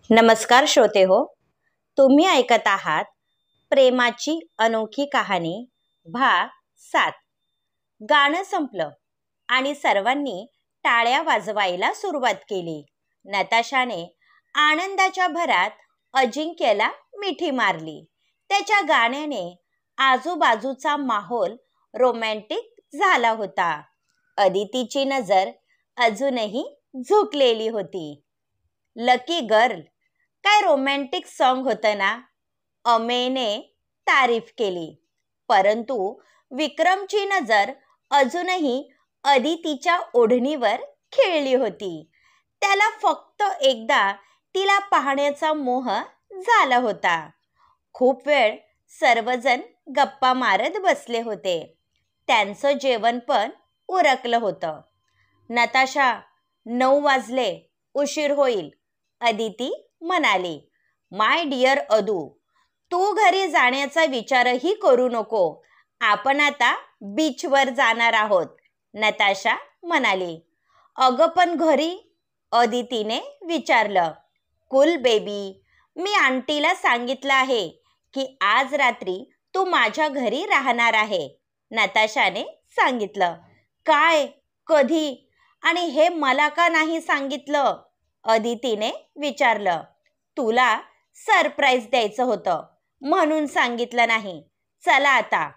नमस्कार श्रोते हो, तुम्ही ऐकत आहात प्रेमाची अनोखी कहाणी भाग 7. गाणं संपलं आणि सर्वांनी टाळ्या वाजवायला सुरुवात केली. नताशाने आनंदाच्या भरात अजिंक्यला मिठी मारली. त्याच्या गाण्याने आजूबाजूचा माहोल रोमॅन्टिक झाला होता. अदितीची नजर अजूनही झुकलेली होती. लकी गर्ल, काय रोमॅन्टिक सॉन्ग होतं ना. अमेयने तारीफ केली. परंतु विक्रमची नजर अजूनही अदितीच्या ओढणीवर खेळली होती. त्याला फक्त एकदा तिला पाहण्याचा मोह झाला होता. खूप वेळ सर्वजण गप्पा मारत बसले होते. त्यांचं जेवण पण उरकलं होतं. नताशा, 9 वाजले, उशीर होईल, अदिती म्हणाली. माय डिअर अदू, तू घरी जाण्याचा विचारही करू नको. आपण आता बीचवर जाणार आहोत, नताशा म्हणाली. अगं पण घरी, अदितीने विचारलं. कुल बेबी, मी आंटीला सांगितलं आहे की आज रात्री तू माझ्या घरी राहणार आहे, नताशाने सांगितलं. काय, कधी, आणि हे मला का नाही सांगितलं, अदितीने विचारलं. तुला सरप्राईज द्यायचं होतं म्हणून सांगितलं नाही. चला आता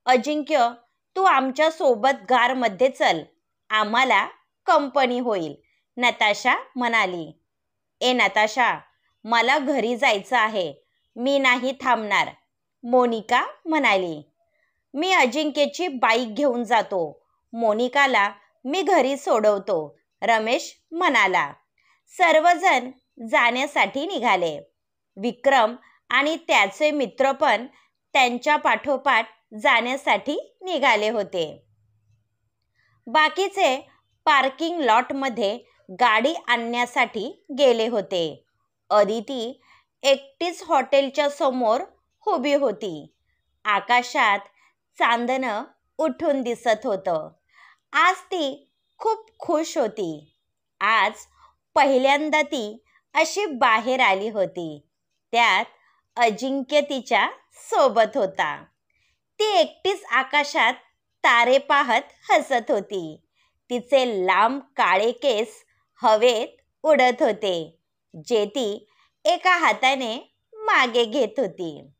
अजिंक्य, तू आमच्या सोबत कारमध्ये चल, आम्हाला कंपनी होईल, नताशा म्हणाली. ए नताशा, मला घरी जायचं आहे, मी नाही थांबणार, मोनिका म्हणाली. मी अजिंक्यची बाईक घेऊन जातो, मोनिकाला मी घरी सोडवतो, रमेश म्हणाला. सर्वजण जाण्यासाठी निघाले. विक्रम आणि त्याचे मित्र पण त्यांच्या पाठोपाठ जाण्यासाठी निघाले होते. बाकीचे पार्किंग लॉटमध्ये गाडी आणण्यासाठी गेले होते. अदिती एकटीच हॉटेलच्या समोर उभी होती. आकाशात चांदणं उठून दिसत होतं. आज ती खूप खुश होती. आज पहिल्यांदा ती अशी बाहेर आली होती. त्यात अजिंक्य तिच्या सोबत होता. ती एकटीच आकाशात तारे पाहत हसत होती. तिचे लांब काळे केस हवेत उडत होते, जे ती एका हाताने मागे घेत होती.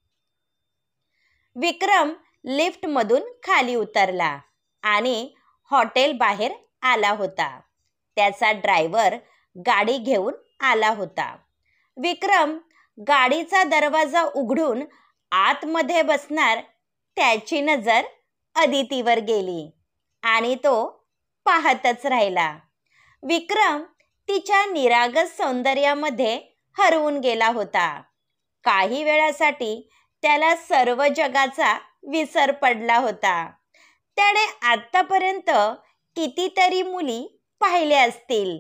विक्रम लिफ्टमधून खाली उतरला आणि हॉटेल बाहेर आला होता. त्याचा ड्रायव्हर गाडी घेऊन आला होता. विक्रम गाडीचा दरवाजा उघडून आतमध्ये बसणार त्याची नजर अदितीवर गेली आणि तो पाहतच राहिला. विक्रम तिच्या निरागस सौंदर्यामध्ये हरवून गेला होता. काही वेळासाठी त्याला सर्व जगाचा विसर पडला होता. त्याने आतापर्यंत कितीतरी मुली पाहिल्या असतील,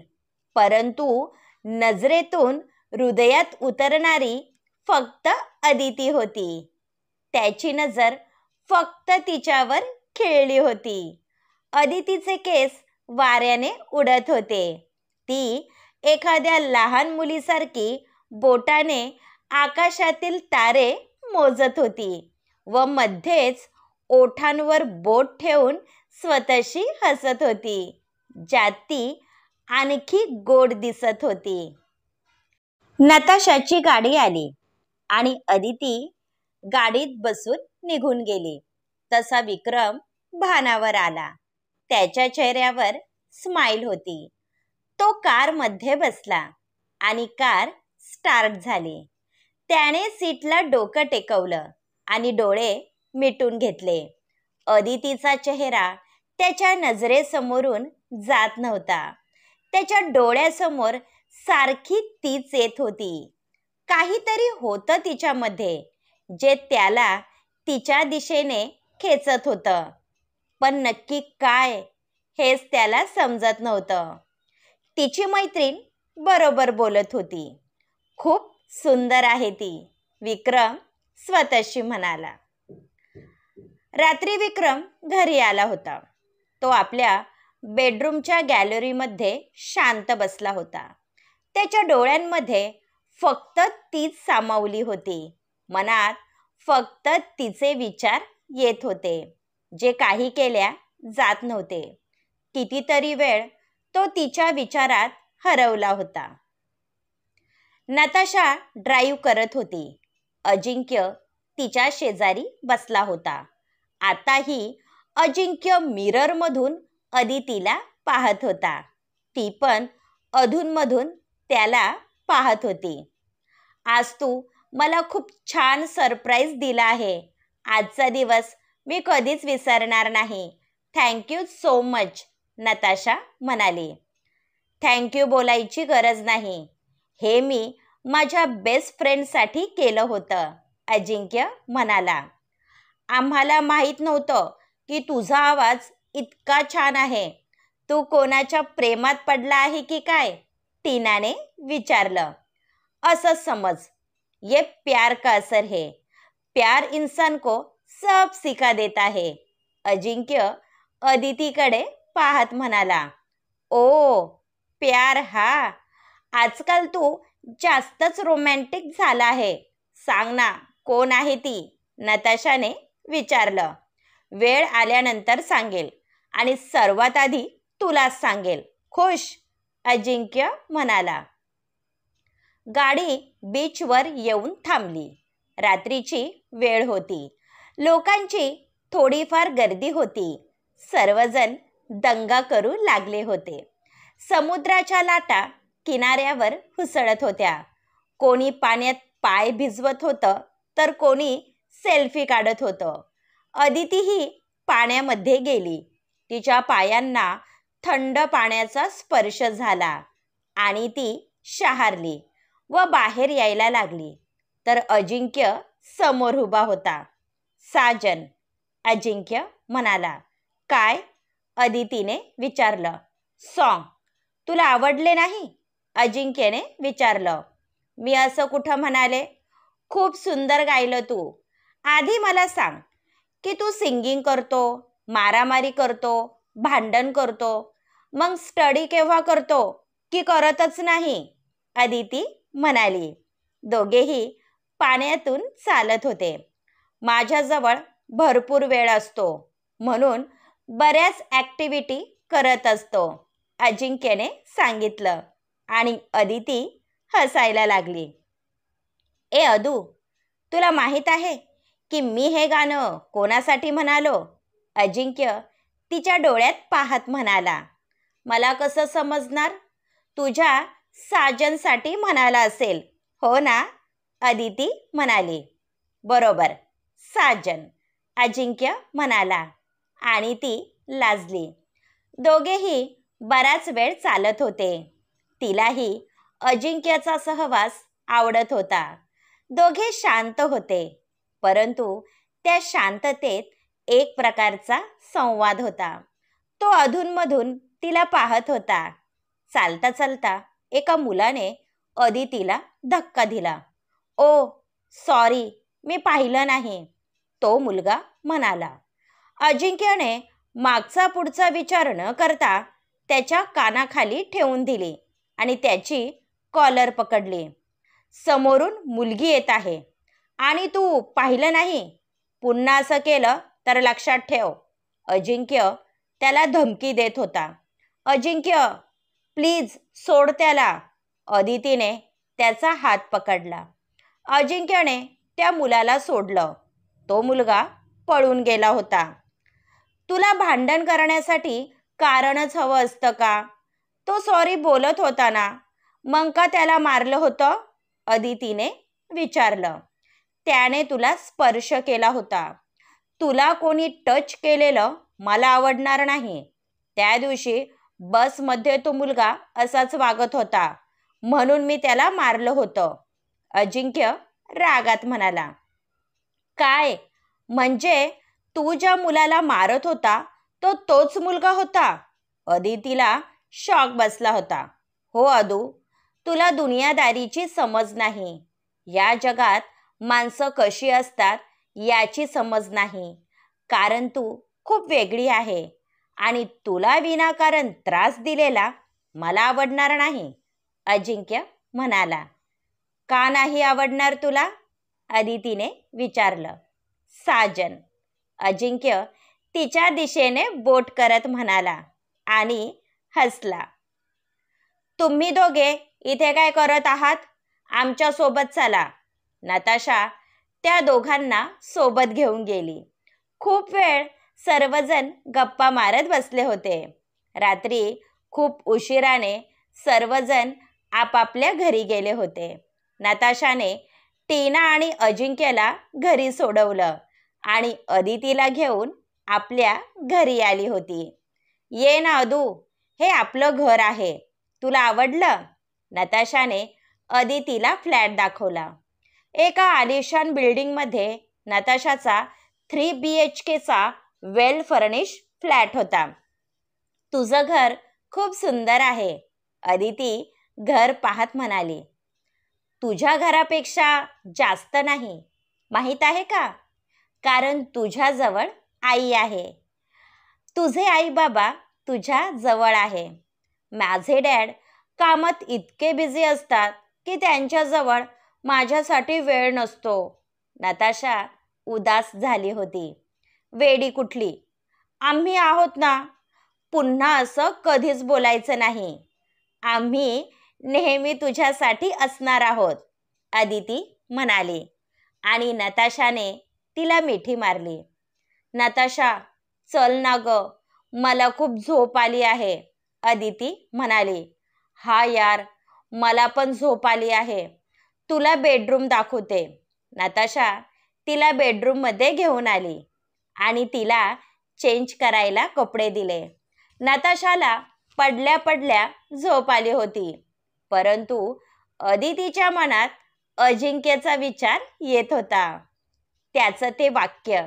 परंतु नजरेतून हृदयात उतरणारी फक्त अदिती होती. त्याची नजर फक्त तिच्यावर खिळली होती. अदितीचे केस वाऱ्याने उडत होते. ती एखाद्या लहान मुलीसारखी बोटाने आकाशातील तारे मोजत होती व मध्येच ओठांवर बोट ठेवून स्वतःशी हसत होती, ज्यात ती आणखी गोड दिसत होती. नताशाची गाडी आली आणि अदिती गाडीत बसून निघून गेली. तसा विक्रम भानावर आला. त्याच्या चेहऱ्यावर स्माईल होती. तो कारमध्ये बसला आणि कार स्टार्ट झाली. त्याने सीटला डोकं टेकवलं आणि डोळे मिटून घेतले. अदितीचा चेहरा त्याच्या नजरेसमोरून जात नव्हता. त्याच्या डोळ्यासमोर सारखी तीच येत होती. काहीतरी होतं तिच्यामध्ये जे त्याला तिच्या दिशेने खेचत होतं, पण नक्की काय हेच त्याला समजत नव्हतं. तिची मैत्रीण बरोबर बोलत होती. खूप सुंदर आहे ती, विक्रम स्वतःशी म्हणाला. रात्री विक्रम घरी आला होता. तो आपल्या बेडरूमच्या गॅलरीमध्ये शांत बसला होता. त्याच्या डोळ्यांमध्ये फक्त तीच सामावली होती. मनात फक्त तिचे विचार येत होते, जे काही केल्या जात नव्हते. कितीतरी वेळ तो तिच्या विचारात हरवला होता. नताशा ड्राईव्ह करत होती. अजिंक्य तिच्या शेजारी बसला होता. आताही अजिंक्य मिररमधून अदितीला पाहत होता. ती पण अधूनमधून त्याला पाहत होती. आज तू मला खूप छान सरप्राईज दिला आहे. आजचा दिवस मी कधीच विसरणार नाही. थँक्यू सो मच, नताशा म्हणाली. थँक्यू बोलायची गरज नाही. हे मी माझ्या बेस्ट फ्रेंडसाठी केलं होतं, अजिंक्य म्हणाला. आम्हाला माहीत नव्हतं की तुझा आवाज इतका छान आहे. तू कोणाच्या प्रेमात पडला आहे की काय? टीनाने विचारलं. असं समज. ये प्यार का असर है. प्यार इंसान को सब सिखा देता है, अजिंक्य अदितीकडे पाहत म्हणाला. ओ, प्यार हा. आजकाल तू जास्तच रोमॅन्टिक झाला आहे. सांग ना, कोण आहे ती? नताशाने विचारलं. वेळ आल्यानंतर सांगेल आणि सर्वात आधी तुलाच सांगेल. खुश, अजिंक्य म्हणाला. गाडी बीचवर येऊन थांबली. रात्रीची वेळ होती. लोकांची थोडीफार गर्दी होती. सर्वजण दंगा करू लागले होते. समुद्राच्या लाटा किनाऱ्यावर हुसळत होत्या. कोणी पाण्यात पाय भिजवत होतं तर कोणी सेल्फी काढत होतं. अदितीही पाण्यामध्ये गेली. तिच्या पायांना थंड पाण्याचा स्पर्श झाला आणि ती शहारली व बाहेर यायला लागली. तर अजिंक्य समोर उभा होता. साजन, अजिंक्य म्हणाला. काय? अदितीने विचारलं. सॉन्ग तुला आवडले नाही? अजिंक्यने विचारलं. मी असं कुठं म्हणाले? खूप सुंदर गायलं तू. आधी मला सांग की तू सिंगिंग करतो, मारामारी करतो, भांडण करतो, मग स्टडी केव्हा करतो की करतच नाही? अदिती म्हणाली. दोघेही पाण्यातून चालत होते. माझ्याजवळ भरपूर वेळ असतो म्हणून बऱ्याच ॲक्टिव्हिटी करत असतो, अजिंक्यने सांगितलं आणि अदिती हसायला लागली. ए अदू, तुला माहीत आहे की मी हे गाणं कोणासाठी म्हणालो? अजिंक्य तिच्या डोळ्यात पाहत म्हणाला. मला कसं समजणार? तुझ्या साजनसाठी म्हणाला असेल, हो ना? अदिती म्हणाली. बरोबर, साजन, अजिंक्य म्हणाला आणि ती लाजली. दोघेही बराच वेळ चालत होते. तिलाही अजिंक्यचा सहवास आवडत होता. दोघे शांत होते, परंतु त्या शांततेत एक प्रकारचा संवाद होता. तो अधूनमधून तिला पाहत होता. चालता चालता एका मुलाने अदितीला धक्का दिला. ओ सॉरी, मी पाहिलं नाही, तो मुलगा म्हणाला. अजिंक्यने मागचा पुढचा विचार न करता त्याच्या कानाखाली ठेवून दिली आणि त्याची कॉलर पकडली. समोरून मुलगी येत आहे आणि तू पाहिलं नाही? पुन्हा असं केलं तर लक्षात ठेव, अजिंक्य त्याला धमकी देत होता. अजिंक्य प्लीज सोड त्याला. अदितीने त्याचा हात पकडला. अजिंक्यने त्या मुलाला सोडलं. तो मुलगा पळून गेला होता. तुला भांडण करण्यासाठी कारणच हवं असतं का? तो सॉरी बोलत होता ना, मग का त्याला मारलं होतं? अदितीने विचारलं. त्याने तुला स्पर्श केला होता. तुला कोणी टच केलेलं मला आवडणार नाही. त्या दिवशी बसमध्ये तो मुलगा असाच वागत होता म्हणून मी त्याला मारलं होतं, अजिंक्य रागात म्हणाला. काय म्हणजे तू ज्या मुलाला मारत होता तो तोच मुलगा होता? अदितीला शॉक बसला होता. हो अदू, तुला दुनियादारीची समज नाही. या जगात माणसं कशी असतात याची समज नाही. कारण तू खूप वेगळी आहे आणि तुला विनाकारण त्रास दिलेला मला आवडणार नाही, अजिंक्य म्हणाला. का नाही आवडणार तुला? अदितीने विचारलं. साजन. अजिंक्य तिच्या दिशेने बोट करत म्हणाला आणि हसला. तुम्ही दोघे इथे काय करत आहात? आमच्या सोबत चला. नताशा त्या दोघांना सोबत घेऊन गेली. खूप वेळ सर्वजण गप्पा मारत बसले होते. रात्री खूप उशिराने सर्वजण आपापल्या घरी गेले होते. नताशाने टीना आणि अजिंक्यला घरी सोडवलं आणि अदितीला घेऊन आपल्या घरी आली होती. ये ना अदू, हे आपलं घर आहे. तुला आवडलं? नताशाने अदितीला फ्लॅट दाखवला. एका आलिशान बिल्डिंगमध्ये नताशाचा 3 BHKचा वेल फर्निश फ्लॅट होता. तुझं घर खूप सुंदर आहे, अदिती घर पाहत म्हणाली. तुझ्या घरापेक्षा जास्त नाही, माहीत आहे का? कारण तुझ्याजवळ आई आहे. तुझे आई बाबा तुझ्या जवळ आहे. माझे डॅड कामात इतके बिझी असतात की त्यांच्याजवळ माझ्यासाठी वेळ नसतो. नताशा उदास झाली होती. वेडी कुठली, आम्ही आहोत ना. पुन्हा असं कधीच बोलायचं नाही. आम्ही नेहमी तुझ्यासाठी असणार आहोत, अदिती म्हणाली आणि नताशाने तिला मिठी मारली. नताशा, चल ना ग, मला खूप झोप आली आहे, अदिती म्हणाली. हा यार, मला पण झोप आली आहे. तुला बेडरूम दाखवते. नताशा तिला बेडरूममध्ये घेऊन आली आणि तिला चेंज करायला कपडे दिले. नताशाला पडल्या पडल्या झोप आली होती, परंतु अदितीच्या मनात अजिंक्यचा विचार येत होता. त्याचं ते वाक्य,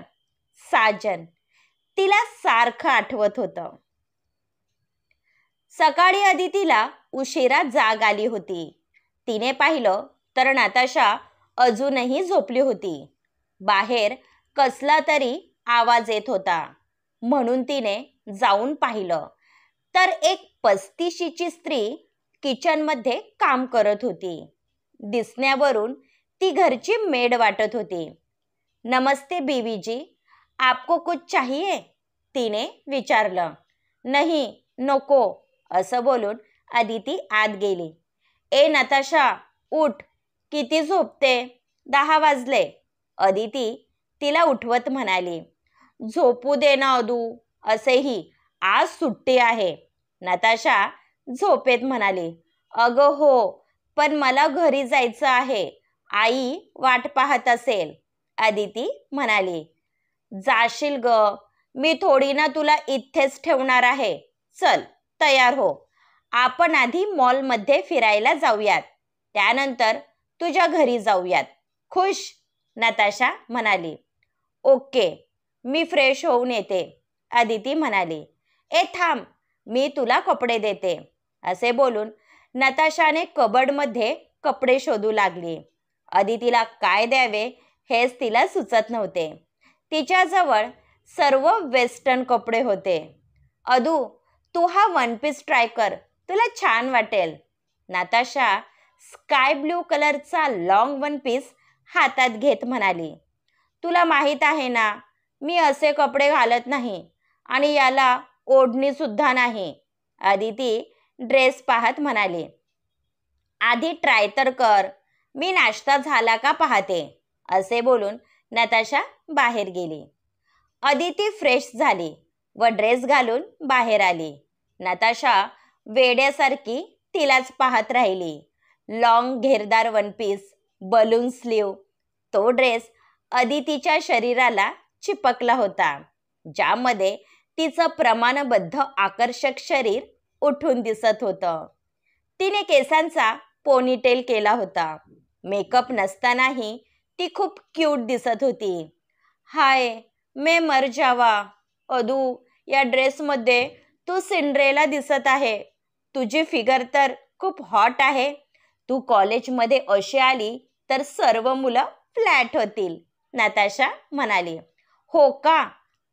साजन, तिला सारखं आठवत होतं. सकाळी अदितीला उशिरा जाग आली होती. तिने पाहिलं तर नताशा अजूनही झोपली होती. बाहेर कसला तरी आवाज येत होता, म्हणून तिने जाऊन पाहिलं तर एक 35शीची स्त्री किचनमध्ये काम करत होती. दिसण्यावरून ती घरची मेड वाटत होती. नमस्ते बीवीजी, आपको कुछ चाहिए? तिने विचारलं. नाही, नको, असं बोलून अदिती आत गेली. ए नताशा, उठ, किती झोपते? 10 वाजले, अदिती तिला उठवत म्हणाली. झोपू दे ना अदू, असेही आज सुट्टी आहे, नताशा झोपेत म्हणाली. अगं हो, पण मला घरी जायचं आहे, आई वाट पाहत असेल, अदिती म्हणाली. जाशील ग, मी थोडी ना तुला इथेच ठेवणार आहे. चल, तयार हो. आपण आधी मॉलमध्ये फिरायला जाऊयात, त्यानंतर तुझ्या घरी जाऊयात. खुश? नताशा म्हणाली. ओके, मी फ्रेश होऊन येते, अदिती म्हणाली. ए थांब, मी तुला कपडे देते, असे बोलून नताशाने कबर्डमध्ये कपडे शोधू लागली. अदितीला काय द्यावे हेच तिला सुचत नव्हते. तिच्याजवळ सर्व वेस्टर्न कपडे होते. अदू, तू हा 1 पीस ट्राय कर, तुला छान वाटेल. नताशा स्काय ब्ल्यू कलरचा लॉंग 1 पीस हातात घेत म्हणाली. तुला माहीत आहे ना, मी असे कपडे घालत नाही आणि याला ओढणी सुद्धा नाही, अदिती ड्रेस पाहत म्हणाली. आधी ट्राय तर कर, मी नाश्ता झाला का पाहते, असे बोलून नताशा बाहेर गेली. अदिती फ्रेश झाली व ड्रेस घालून बाहेर आली. नताशा वेड्यासारखी तिलाच पाहत राहिली. लॉंग घेरदार 1 पीस, बलून स्लीव, तो ड्रेस अदितीच्या शरीराला चिपकला होता, ज्यामध्ये तिचं प्रमाणबद्ध आकर्षक शरीर उठून दिसत होतं. तिने केसांचा पोनीटेल केला होता. मेकअप नसतानाही ती खूप क्यूट दिसत होती. हाय, मैं मर जावा, अदू, या ड्रेसमध्ये तू सिंड्रेला दिसत आहे. तुझी फिगर तर खूप हॉट आहे. तू कॉलेजमध्ये अशी आली तर सर्व मुलं फ्लॅट होतील, नताशा म्हणाली. हो का?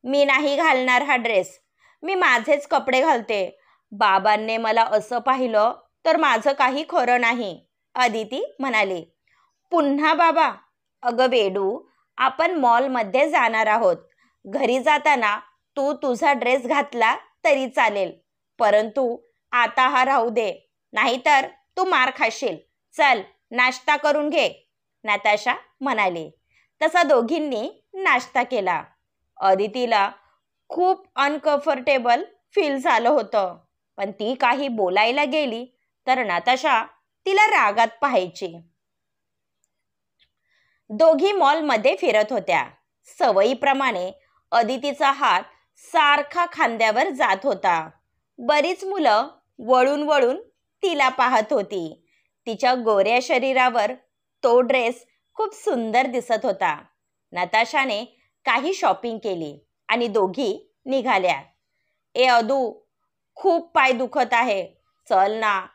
मी नाही घालणार हा ड्रेस, मी माझेच कपडे घालते. बाबांनी मला असं पाहिलं तर माझं काही खरं नाही, अदिती म्हणाली. पुन्हा बाबा? अगं वेडू, आपण मॉलमध्ये जाणार आहोत. घरी जाताना तू तुझा ड्रेस घातला तरी चालेल, परंतु आता हा राहू दे, नाहीतर तू मार खाशील. चल, नाश्ता करून घे, नताशा म्हणाली. तसा दोघींनी नाश्ता केला. अदितीला खूप अनकम्फर्टेबल फील झालं होतं, पण ती काही बोलायला गेली तर नताशा तिला रागात पाहायची. दोघी मॉलमध्ये फिरत होत्या. सवयीप्रमाणे अदितीचा हात सारखा खांद्यावर जात होता. बरीच मुलं वळून वळून तिला पाहत होती. तिच्या गोऱ्या शरीरावर तो ड्रेस खूप सुंदर दिसत होता. नताशाने काही शॉपिंग केली आणि दोघी निघाल्या. ए अदू, खूप पाय दुखत आहे, चल ना,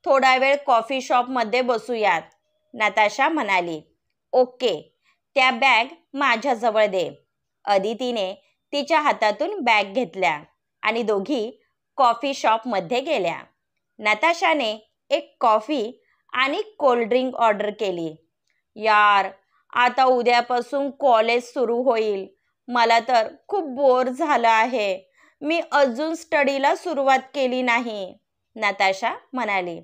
थोडा वेळ कॉफी शॉपमध्ये बसूयात, नताशा म्हणाली. ओके, त्या बॅग माझ्याजवळ दे. अदितीने तिच्या हातातून बॅग घेतल्या आणि दोघी कॉफी शॉपमध्ये गेल्या. नताशाने एक कॉफी आणि कोल्ड्रिंक ऑर्डर केली. यार, आता उद्यापासून कॉलेज सुरू होईल. मला तर खूप बोर झालं आहे. मी अजून स्टडीला सुरुवात केली नाही, नताशा म्हणाली.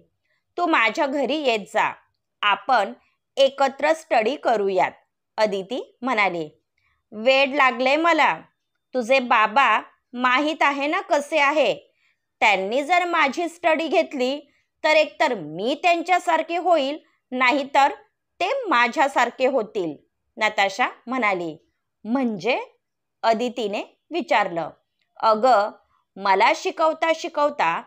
तू माझ्या घरी येत जा, आपण एकत्र स्टडी करूयात, अदिती म्हणाली. वेड लागले मला. तुझे बाबा माहीत आहे ना कसे आहे. त्यांनी जर माझी स्टडी घेतली तर एकतर मी त्यांच्यासारखे होईल, नाहीतर ते माझ्यासारखे होतील, नताशा म्हणाली. म्हणजे? अदितीने विचारलं. अगं, मला शिकवता शिकवता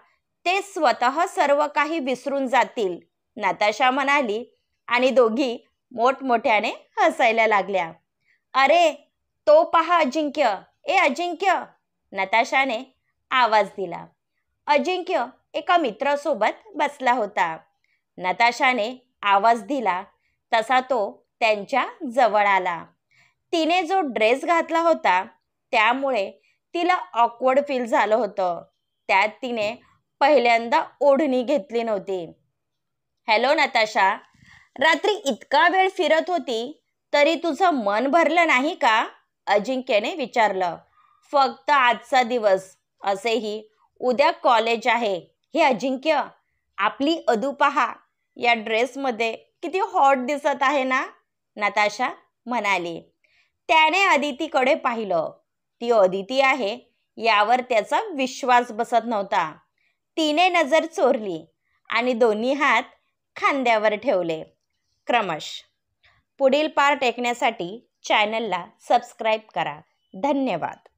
ते स्वतः सर्व काही विसरून जातील, नताशा म्हणाली आणि दोघी मोठमोठ्याने हसायला लागल्या. अरे, तो पहा अजिंक्य, ए अजिंक्य, नताशाने आवाज दिला. अजिंक्य एका मित्रासोबत बसला होता. नताशाने आवाज दिला तसा तो त्यांच्या जवळ आला. तिने जो ड्रेस घातला होता त्यामुळे तिला ऑकवर्ड फील झालं होतं. त्यात तिने पहिल्यांदा ओढणी घेतली नव्हती. हॅलो नताशा, रात्री इतका वेळ फिरत होती तरी तुझं मन भरलं नाही का, अजिंक्यने विचारलं. फक्त आजचा दिवस, असेही उद्या कॉलेज आहे. हे अजिंक्य, आपली अदू पहा, या ड्रेसमध्ये किती हॉट दिसत आहे ना, नताशा म्हणाली. त्याने अदितीकडे पाहिलं. ती अदिती आहे यावर त्याचा विश्वास बसत नव्हता. तिने नजर चोरली आणि दोन्ही हात खांद्यावर ठेवले. क्रमश. पुढील पार्ट ऐकण्यासाठी चॅनलला सबस्क्राईब करा. धन्यवाद.